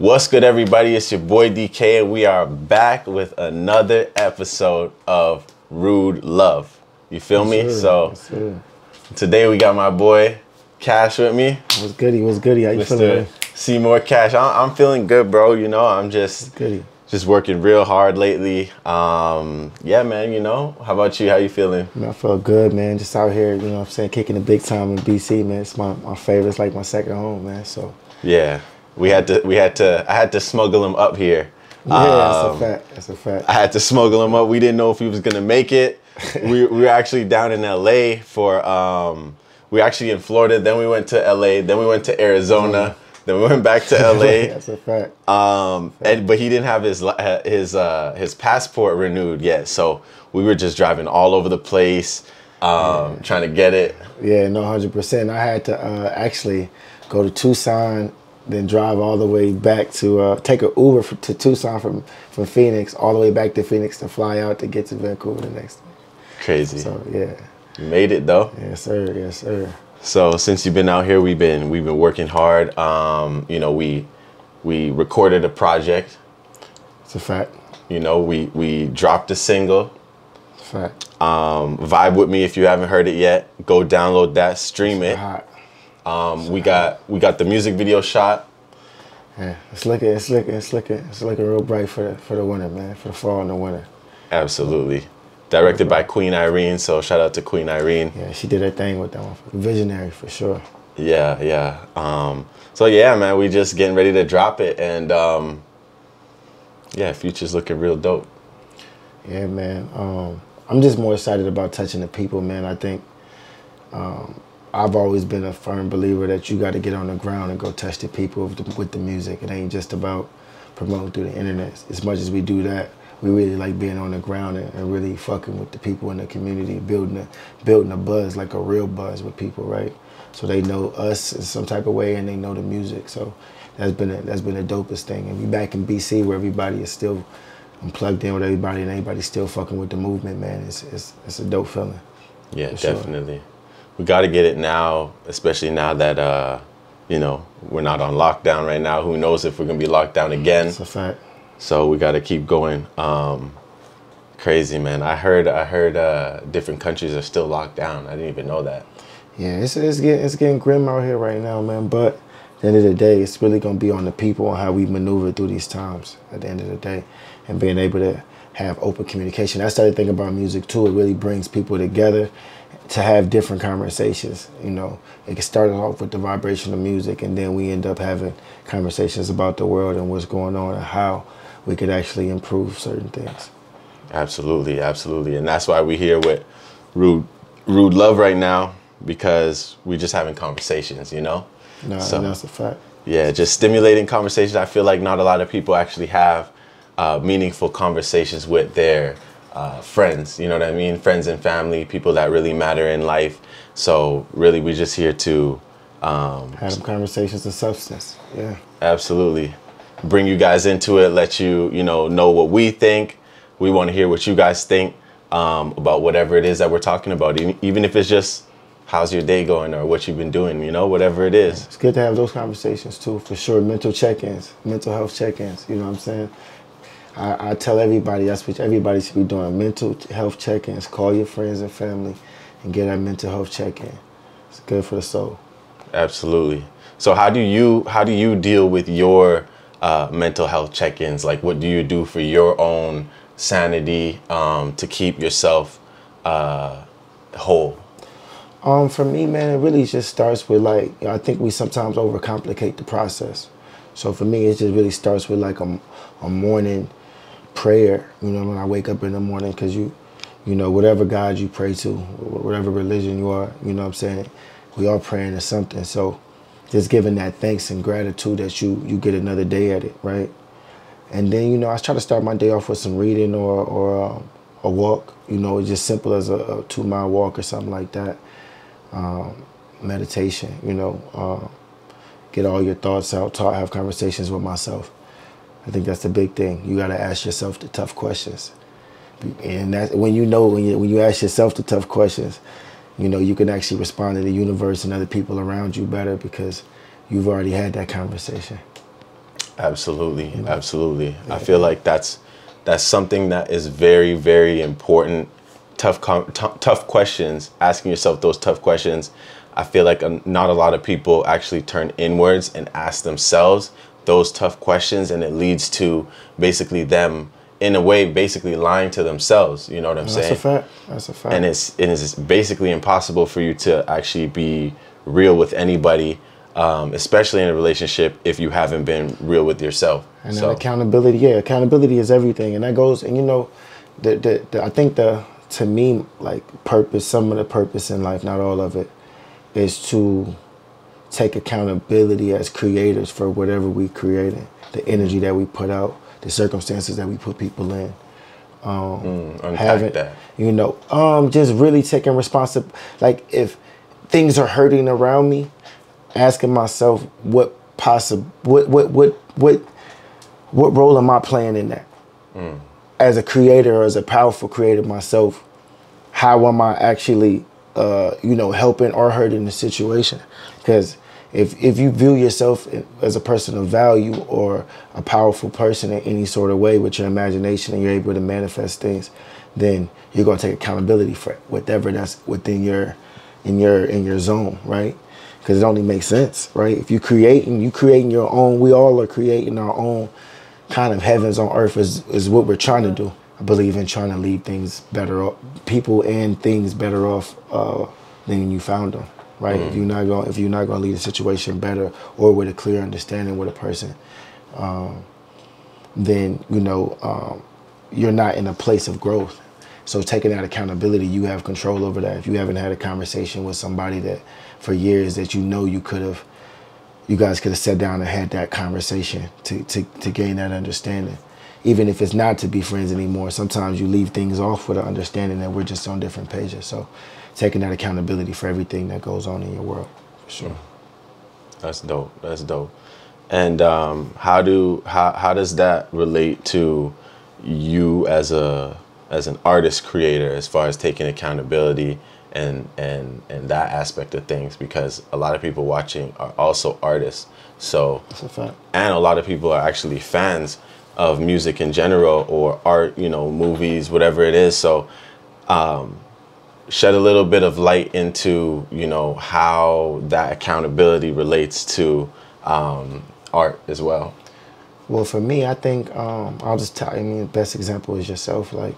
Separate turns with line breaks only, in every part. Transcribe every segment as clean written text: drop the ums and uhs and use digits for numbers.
What's good, everybody? It's your boy Dkay, and we are back with another episode of Rude Love. You feel me? So today we got my boy Cash with me.
What's goody? What's goody? How you feeling?
Seemore Cash. I'm feeling good, bro. You know, I'm just working real hard lately. Yeah, man. You know, how about you? How you feeling?
Man, I feel good, man. Just out here, you know what I'm saying, kicking the big time in BC, man. It's my favorite. It's like my second home, man. So
yeah. I had to smuggle him up here.
Yeah, that's a fact. That's a fact.
I had to smuggle him up. We didn't know if he was gonna make it. we were actually down in LA for we were actually in Florida, then we went to LA, then we went to Arizona, then we went back to LA.
That's a fact.
But he didn't have his passport renewed yet, so we were just driving all over the place, trying to get it. Yeah,
no, 100%. I had to actually go to Tucson, then drive all the way back to take an Uber to Tucson from Phoenix, all the way back to Phoenix to fly out to get to Vancouver the next day.
Crazy.
So yeah.
You made it though.
Yes, sir. Yes, sir.
So since you've been out here, we've been working hard. You know, we recorded a project.
It's a fact.
You know, we dropped a single.
It's a fact.
Vibe with me if you haven't heard it yet. Go download that, stream it.
Hot.
We got the music video shot.
Yeah, it's looking real bright for the winter, man. For the fall and the winter.
Absolutely. Directed by Queen Irene, so shout out to Queen Irene.
Yeah, she did her thing with that one. Visionary for sure.
Yeah, yeah. So yeah, man, we just getting ready to drop it, and yeah, future's looking real dope.
Yeah, man. I'm just more excited about touching the people, man. I think I've always been a firm believer that you got to get on the ground and go touch the people with the music. It ain't just about promoting through the internet. As much as we do that, we really like being on the ground and really fucking with the people in the community, building a buzz, like a real buzz with people, right? So they know us in some type of way and they know the music. So that's been the dopest thing. And we back in BC where everybody is still plugged in with everybody and everybody's still fucking with the movement, man. It's a dope feeling.
Yeah, definitely. Sure. We got to get it now, especially now that, you know, we're not on lockdown right now. Who knows if we're going to be locked down again.
That's a fact.
So we got to keep going. Crazy, man. I heard different countries are still locked down. I didn't even know that.
Yeah, it's getting grim out here right now, man. But at the end of the day, it's really going to be on the people and how we maneuver through these times at the end of the day and being able to have open communication. I started thinking about music, too. It really brings people together to have different conversations. You know, it started off with the vibration of music, and then we end up having conversations about the world and what's going on and how we could actually improve certain things.
Absolutely, absolutely. And that's why we're here with Rude Love right now, because we're just having conversations, you know?
No, so, that's a fact.
Yeah, just stimulating conversations. I feel like not a lot of people actually have meaningful conversations with their friends, you know what I mean? Friends and family, people that really matter in life. So really, we're just here to
have some conversations of substance. Yeah, absolutely.
Bring you guys into it, let you know what we think. We want to hear what you guys think about whatever it is that we're talking about, even if it's just how's your day going or what you've been doing, you know, whatever it is.
It's good to have those conversations too, for sure. Mental check-ins, mental health check-ins, you know what I'm saying? I tell everybody that's what everybody should be doing, mental health check-ins. Call your friends and family and get that mental health check-in. It's good for the soul.
Absolutely. So how do you deal with your mental health check-ins? Like, what do you do for your own sanity to keep yourself whole?
For me, man, it really just starts with, like, I think we sometimes overcomplicate the process. So for me, it just really starts with like a morning prayer, you know, when I wake up in the morning, because you know, whatever God you pray to, whatever religion you are, you know what I'm saying, we are praying to something. So just giving that thanks and gratitude that you get another day at it, right? And then, you know, I try to start my day off with some reading or a walk, you know, it's just simple as a 2-mile walk or something like that. Meditation, you know, get all your thoughts out, have conversations with myself. I think that's the big thing. You got to ask yourself the tough questions. And that's when you ask yourself the tough questions, you know, you can actually respond to the universe and other people around you better because you've already had that conversation.
Absolutely, absolutely. I feel like that's something that is very, very important. Tough questions. Asking yourself those tough questions. I feel like not a lot of people actually turn inwards and ask themselves those tough questions, and it leads to basically them, in a way, basically lying to themselves. You know what I'm saying?
That's a fact. That's a fact.
And it is basically impossible for you to actually be real with anybody, especially in a relationship, if you haven't been real with yourself.
And then accountability, yeah, accountability is everything, and that goes. And you know, I think to me, like purpose, some of the purpose in life, not all of it, is to take accountability as creators for whatever we created, the energy that we put out, the circumstances that we put people in.
Unpack that.
You know, just really taking responsibility. Like if things are hurting around me, asking myself what role am I playing in that? As a creator, or as a powerful creator myself, how am I actually, helping or hurting the situation? Because if you view yourself as a person of value or a powerful person in any sort of way with your imagination, and you're able to manifest things, then you're gonna take accountability for whatever that's within in your zone, right? Because it only makes sense, right? If you creating your own, we all are creating our own kind of heavens on earth is what we're trying to do. I believe in trying to leave things better off, people and things better off than you found them, right? If you're not gonna leave the situation better or with a clear understanding with a person, then you're not in a place of growth. So taking that accountability, you have control over that. If you haven't had a conversation with somebody that for years that you guys could have sat down and had that conversation to gain that understanding. Even if it's not to be friends anymore, sometimes you leave things off with an understanding that we're just on different pages. So taking that accountability for everything that goes on in your world, for sure.
That's dope. That's dope. And how does that relate to you as an artist creator, as far as taking accountability and that aspect of things? Because a lot of people watching are also artists. So
that's a fact.
And a lot of people are actually fans of music in general, or art, movies, whatever it is. So shed a little bit of light into, how that accountability relates to art as well.
Well, for me, I think I'll just tell you, the best example is yourself. Like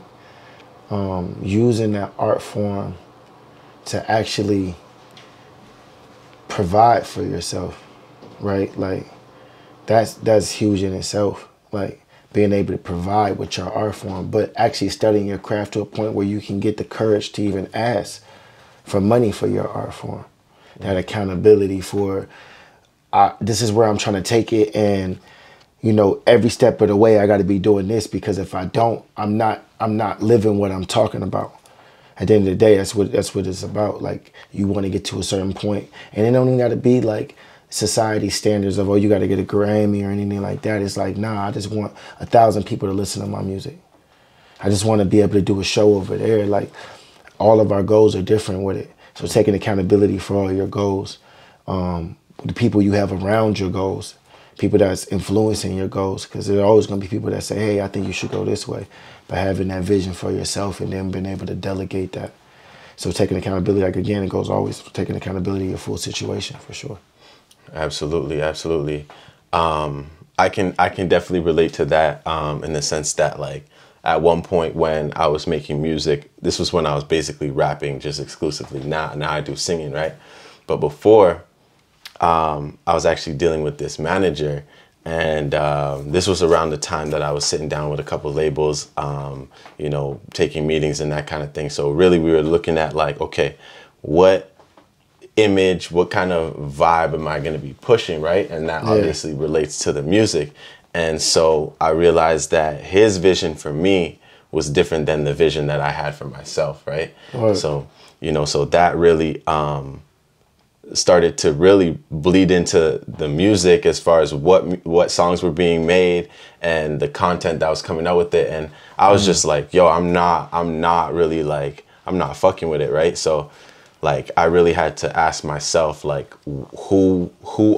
using that art form to actually provide for yourself, right? Like that's huge in itself. Like being able to provide with your art form, but actually studying your craft to a point where you can get the courage to even ask for money for your art form. That accountability for this is where I'm trying to take it, and every step of the way I got to be doing this, because if I don't, I'm not living what I'm talking about. At the end of the day, that's what it's about. Like you want to get to a certain point, and it don't even got to be like society standards of, oh, you got to get a Grammy or anything like that. It's like, nah, I just want 1,000 people to listen to my music. I just want to be able to do a show over there. Like all of our goals are different with it. So taking accountability for all your goals, the people you have around your goals, people that's influencing your goals, because there are always going to be people that say, hey, I think you should go this way. But having that vision for yourself and then being able to delegate that. So taking accountability, like again, it goes always taking accountability of your full situation, for sure.
Absolutely, absolutely. I can definitely relate to that in the sense that, like, at one point when I was making music, this was when I was basically rapping just exclusively. Now I do singing, right? But before, I was actually dealing with this manager, and this was around the time that I was sitting down with a couple labels, taking meetings and that kind of thing. So really we were looking at like, okay, what image, what kind of vibe am I going to be pushing, right? And that obviously relates to the music. And so I realized that his vision for me was different than the vision that I had for myself, right? So, so that really started to really bleed into the music as far as what songs were being made and the content that was coming out with it. And I was just like, yo, I'm not fucking with it, right? So like I really had to ask myself, like, who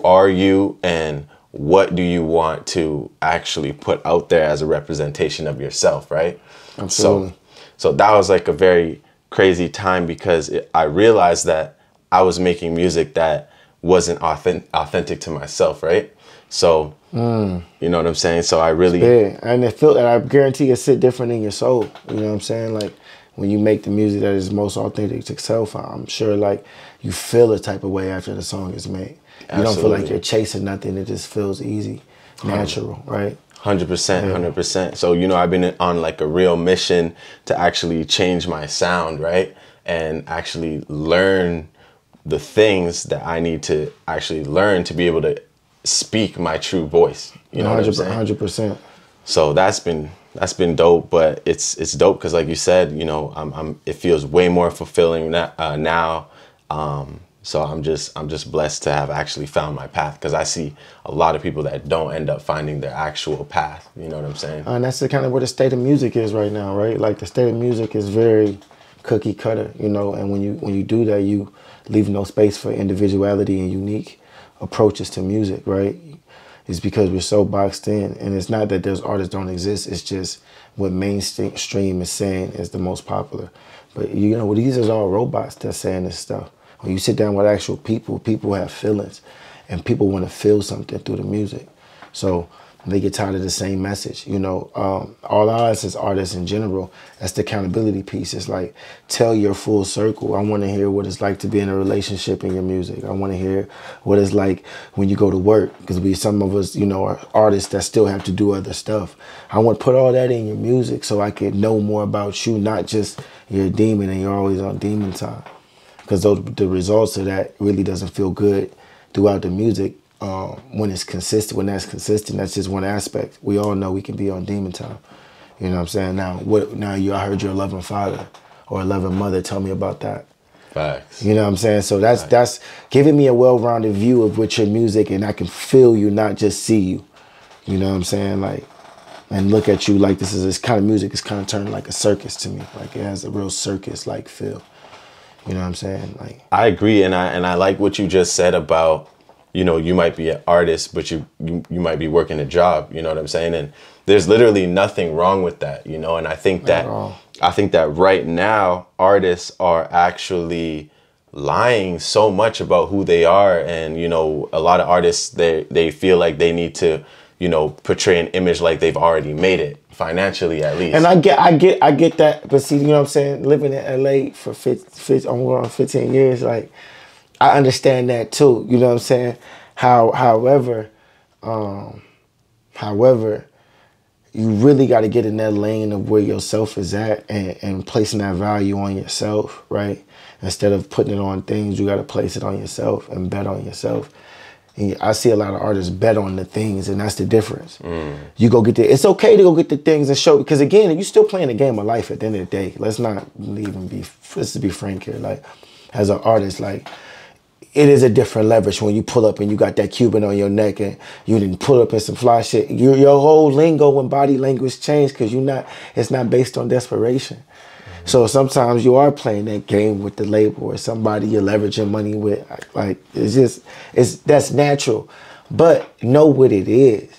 are you and what do you want to actually put out there as a representation of yourself, right?
Absolutely.
So that was like a very crazy time because I realized that I was making music that wasn't authentic to myself, right? So, you know what I'm saying? So I really...
Yeah, and and I guarantee it sit different in your soul. You know what I'm saying? Like, when you make the music that is most authentic to yourself, I'm sure, like, you feel a type of way after the song is made. You don't feel like you're chasing nothing. It just feels easy, natural, right?
100%, 100%. So, you know, I've been on like a real mission to actually change my sound, right? And actually learn the things that I need to actually learn to be able to speak my true voice. You know what I'm saying?
100%.
So that's been dope, but it's dope because, like you said, you know, it feels way more fulfilling now. So I'm just blessed to have actually found my path, because I see a lot of people that don't end up finding their actual path. You know what I'm saying?
And that's the kind of where the state of music is right now, right? Like, the state of music is very cookie cutter, you know. And when you do that, you leave no space for individuality and unique approaches to music, right? It's because we're so boxed in, and it's not that those artists don't exist. It's just what mainstream is saying is the most popular. But you know, these are all robots that's saying this stuff. When you sit down with actual people, people have feelings, and people want to feel something through the music. So they get tired of the same message. You know, all us as artists in general, that's the accountability piece. It's like, tell your full circle. I want to hear what it's like to be in a relationship in your music. I want to hear what it's like when you go to work, because some of us, you know, are artists that still have to do other stuff. I want to put all that in your music so I can know more about you, not just you're a demon and you're always on demon time. Because the results of that really doesn't feel good throughout the music. When it's consistent, that's just one aspect. We all know we can be on demon time. You know what I'm saying? Now, I heard you're a loving father or a loving mother. Tell me about that.
Facts.
You know what I'm saying? So that's giving me a well-rounded view of what your music, and I can feel you, not just see you. You know what I'm saying? Like, and look at you like this kind of music is kind of turning like a circus to me. Like, it has a real circus-like feel. You know what I'm saying? Like,
I agree, and I like what you just said about, you know, you might be an artist, but you might be working a job. You know what I'm saying? And there's literally nothing wrong with that, you know. And I think that right now artists are actually lying so much about who they are, and you know, a lot of artists they feel like they need to, you know, portray an image like they've already made it, financially at least. And I
get that, but see, you know what I'm saying? Living in LA for 15 years, like, I understand that too. You know what I'm saying? However, you really got to get in that lane of where yourself is at, and placing that value on yourself, right? Instead of putting it on things, you got to place it on yourself and bet on yourself. And I see a lot of artists bet on the things, and that's the difference. You go get it's okay to go get the things and show, because again, you're still playing the game of life at the end of the day. Let's be frank here. Like, as an artist, like, it is a different leverage when you pull up and you got that Cuban on your neck and you didn't pull up in some fly shit. Your whole lingo and body language changed because it's not based on desperation. So sometimes you are playing that game with the label or somebody you're leveraging money with. Like, that's natural. But know what it is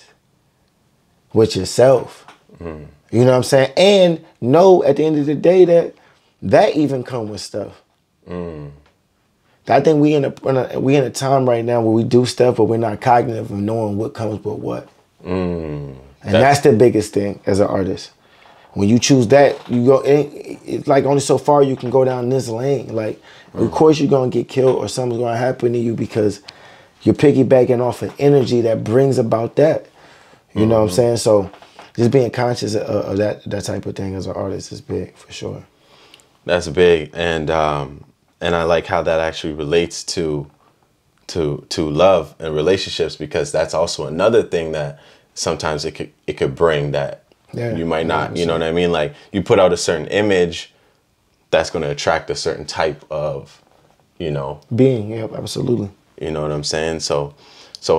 with yourself. You know what I'm saying? And know at the end of the day that even come with stuff. I think we in a time right now where we do stuff, but we're not cognitive of knowing what comes with what. And that's the biggest thing as an artist. When you choose that, you go. It's like only so far you can go down this lane. Like, of course you're gonna get killed or something's gonna happen to you because you're piggybacking off an energy that brings about that. You know what I'm saying? So just being conscious of that type of thing as an artist is big for sure.
That's big, and I like how that actually relates to love and relationships, because that's also another thing that sometimes it could bring that you might not. You know what I mean? Like, you put out a certain image that's going to attract a certain type of, you know,
being. Yeah, absolutely.
You know what I'm saying? So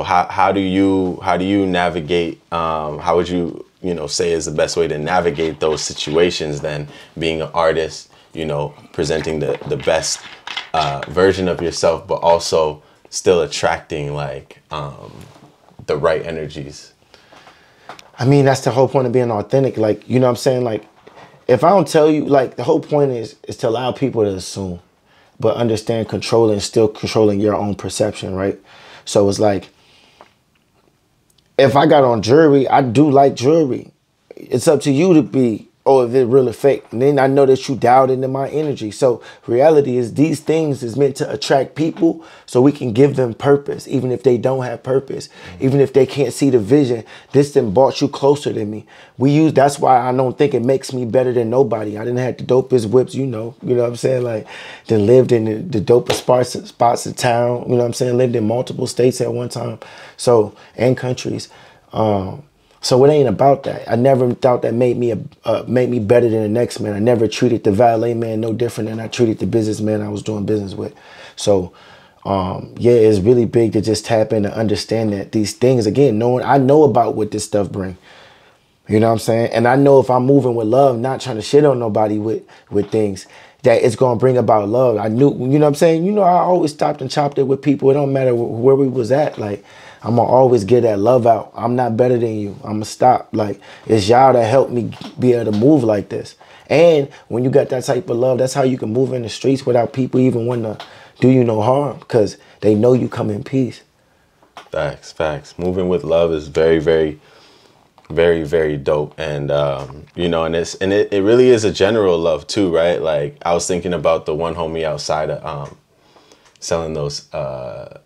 how do you navigate? How would you say is the best way to navigate those situations? Then being an artist, you know, presenting the best version of yourself, but also still attracting like the right energies?
I mean, that's the whole point of being authentic. Like, you know what I'm saying? Like, if I don't tell you, like, the whole point is to allow people to assume, but understand controlling, still controlling your own perception, right? So it's like, if I got on jewelry, I do like jewelry. It's up to you to be, oh, if it really fake. And then I know that you doubt into my energy. So reality is these things is meant to attract people so we can give them purpose, even if they don't have purpose, even if they can't see the vision. This then brought you closer to me. That's why I don't think it makes me better than nobody. I didn't have the dopest whips, you know what I'm saying? Like, then lived in the dopest spots of town, you know what I'm saying? Lived in multiple states at one time, and countries. So it ain't about that. I never thought that made me better than the next man. I never treated the valet man no different than I treated the businessman I was doing business with. So, yeah, it's really big to just tap in and understand that these things, again, I know about what this stuff bring. You know what I'm saying? And I know if I'm moving with love, not trying to shit on nobody with things, that it's going to bring about love. I knew, you know what I'm saying? You know, I always stopped and chopped it with people. It don't matter where we was at. Like, I'm going to always get that love out. I'm not better than you. I'm going to stop. Like, it's y'all that helped me be able to move like this. And when you got that type of love, that's how you can move in the streets without people even wanting to do you no harm, because they know you come in peace.
Facts, facts. Moving with love is very, very, very, very dope. And, you know, and it really is a general love too, right? Like, I was thinking about the one homie outside of selling those, what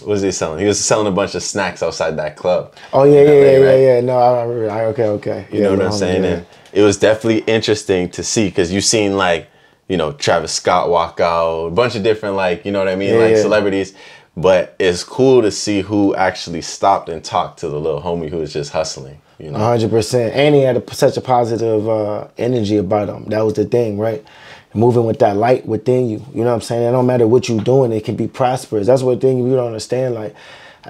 was he selling? He was selling a bunch of snacks outside that club.
Oh, yeah. No, I remember. Okay.
You know what I'm saying?
Yeah.
And it was definitely interesting to see, because you seen, like, you know, Travis Scott walk out, a bunch of different, like, you know what I mean?
Yeah.
Celebrities. But it's cool to see who actually stopped and talked to the little homie who was just hustling, you know?
100%. And he had such a positive energy about him. That was the thing, right? Moving with that light within you. You know what I'm saying? It don't matter what you're doing. It can be prosperous. That's what thing you don't understand. Like,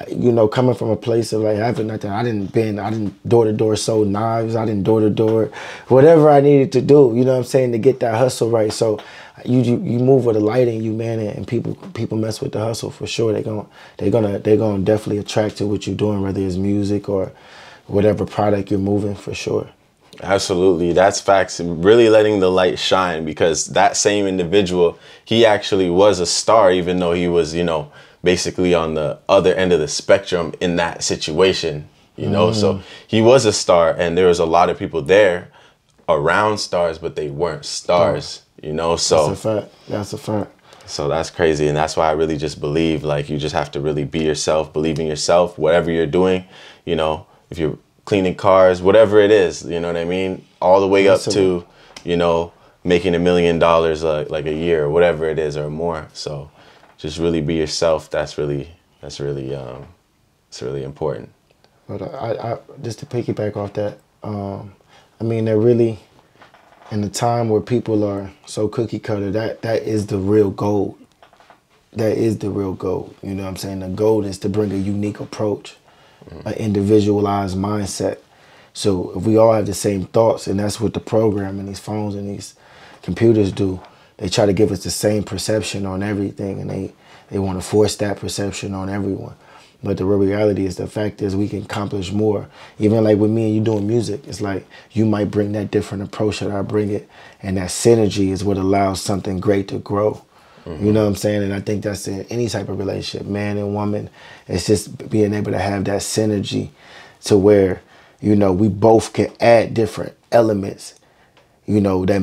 you know, coming from a place of like having nothing. I didn't door to door sold knives. I didn't door to door, whatever I needed to do. You know what I'm saying, to get that hustle right. So you move with a light in you, man, and people mess with the hustle for sure. They're gonna definitely attract to what you're doing, whether it's music or whatever product you're moving, for sure.
Absolutely. That's facts. Really letting the light shine, because that same individual, he actually was a star, even though he was, you know, basically on the other end of the spectrum in that situation, you know. So he was a star, and there was a lot of people there around stars, but they weren't stars, you know. So
That's a fact.
So that's crazy. And that's why I really just believe, like, you just have to really be yourself, believe in yourself, whatever you're doing, you know, if you're cleaning cars, whatever it is, you know what I mean? All the way up to, you know, making $1 million like a year or whatever it is or more. So just really be yourself. That's really important.
But I just to piggyback off that, I mean, they're really, in the time where people are so cookie cutter, that is the real gold. That is the real gold. You know what I'm saying? The gold is to bring a unique approach, an individualized mindset. So if we all have the same thoughts, and that's what the program and these phones and these computers do, they try to give us the same perception on everything, and they want to force that perception on everyone. But the real reality is, the fact is, we can accomplish more. Even like with me and you doing music, it's like you might bring that different approach that I bring it, and that synergy is what allows something great to grow. You know what I'm saying? And I think that's in any type of relationship, man and woman. It's just being able to have that synergy to where, you know, we both can add different elements, you know, that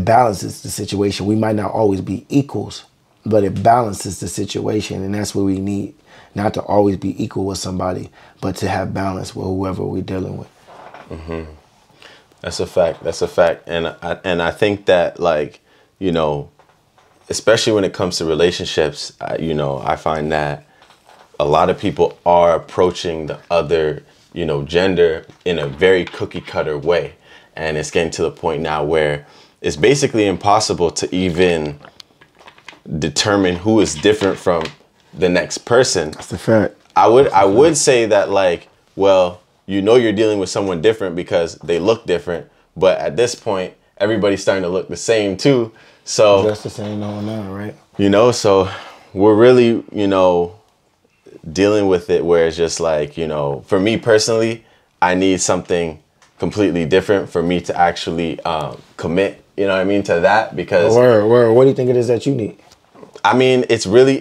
balances the situation. We might not always be equals, but it balances the situation. And that's what we need, not to always be equal with somebody, but to have balance with whoever we're dealing with.
Mm-hmm. That's a fact. That's a fact. And I think that, like, you know, especially when it comes to relationships, you know, I find that a lot of people are approaching the other, you know, gender in a very cookie cutter way. And it's getting to the point now where it's basically impossible to even determine who is different from the next person.
That's a fact.
I would say that, like, well, you know, you're dealing with someone different because they look different. But at this point, everybody's starting to look the same too. So
just the same on now, right?
You know, so we're really, you know, dealing with it where it's just like, you know, for me personally, I need something completely different for me to actually commit, you know what I mean, to that, because
what do you think it is that you need?
I mean, it's really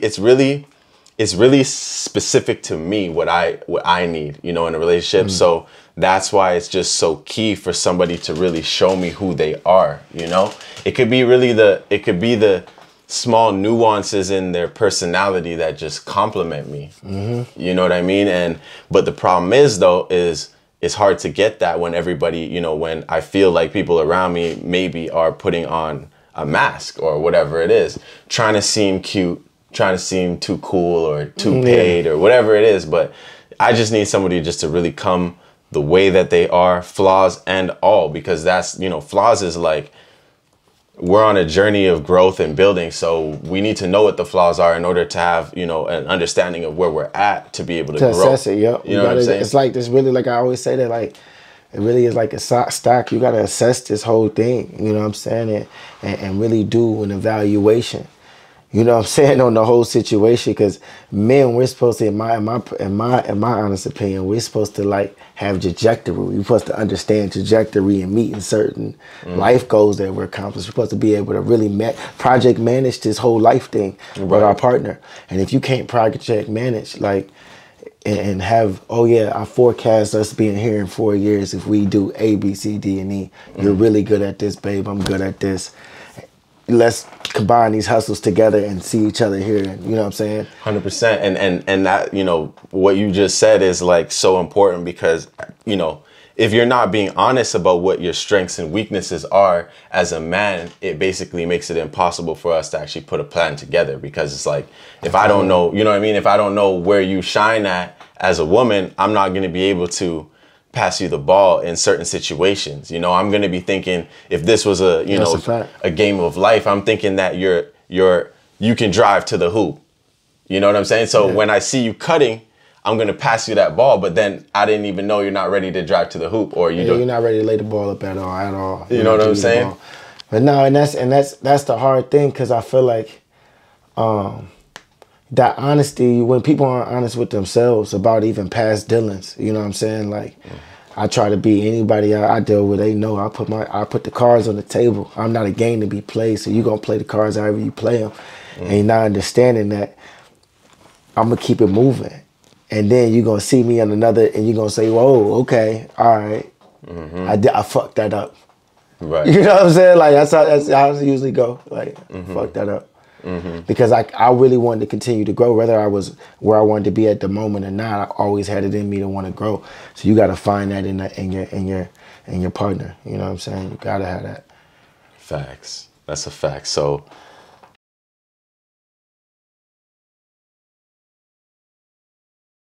specific to me what I need, you know, in a relationship. So that's why it's just so key for somebody to really show me who they are, you know? It could be the small nuances in their personality that just compliment me. You know what I mean? But the problem is though, it's hard to get that when everybody, you know, when I feel like people around me maybe are putting on a mask or whatever it is, trying to seem cute, trying to seem too cool or too paid or whatever it is. But I just need somebody just to really come the way that they are, flaws and all, because that's, you know, flaws is like, we're on a journey of growth and building. So we need to know what the flaws are in order to have, you know, an understanding of where we're at to be able to grow.
Assess it, yep.
You know what I'm saying?
It's like this really, like I always say that, like, it really is like a stock. You got to assess this whole thing, you know what I'm saying? And really do an evaluation. You know what I'm saying, on the whole situation, because men, we're supposed to, in my honest opinion, we're supposed to like have trajectory. We're supposed to understand trajectory and meeting certain life goals that we're accomplishing. We're supposed to be able to really project manage this whole life thing with our partner. And if you can't project manage, like, and have, oh yeah, I forecast us being here in 4 years if we do A, B, C, D, and E. You're really good at this, babe. I'm good at this. Let's combine these hustles together and see each other here. You know what I'm saying?
100%. And that, you know, what you just said is like so important, because, you know, if you're not being honest about what your strengths and weaknesses are as a man, it basically makes it impossible for us to actually put a plan together, because it's like, if I don't know, you know what I mean? If I don't know where you shine at as a woman, I'm not going to be able to pass you the ball in certain situations. You know, I'm going to be thinking, if this was a game of life, I'm thinking that you can drive to the hoop. You know what I'm saying? So when I see you cutting, I'm going to pass you that ball, but then I didn't even know you're not ready to drive to the hoop, or you're not
ready to lay the ball up at all.
You know what I'm saying?
But no, and that's the hard thing, because I feel like that honesty, when people aren't honest with themselves about even past dealings, you know what I'm saying? Like, I try to be anybody I deal with, they know I put the cards on the table. I'm not a game to be played, so you're going to play the cards however you play them. And you're not understanding that I'm going to keep it moving. And then you're going to see me on another, and you're going to say, whoa, okay, all right. I fucked that up.
Right.
You know what I'm saying? Like, that's how it usually go. Like, fuck that up. Because I really wanted to continue to grow, whether I was where I wanted to be at the moment or not. I always had it in me to want to grow. So you got to find that in your partner. You know what I'm saying? You got to have that.
Facts. That's a fact. So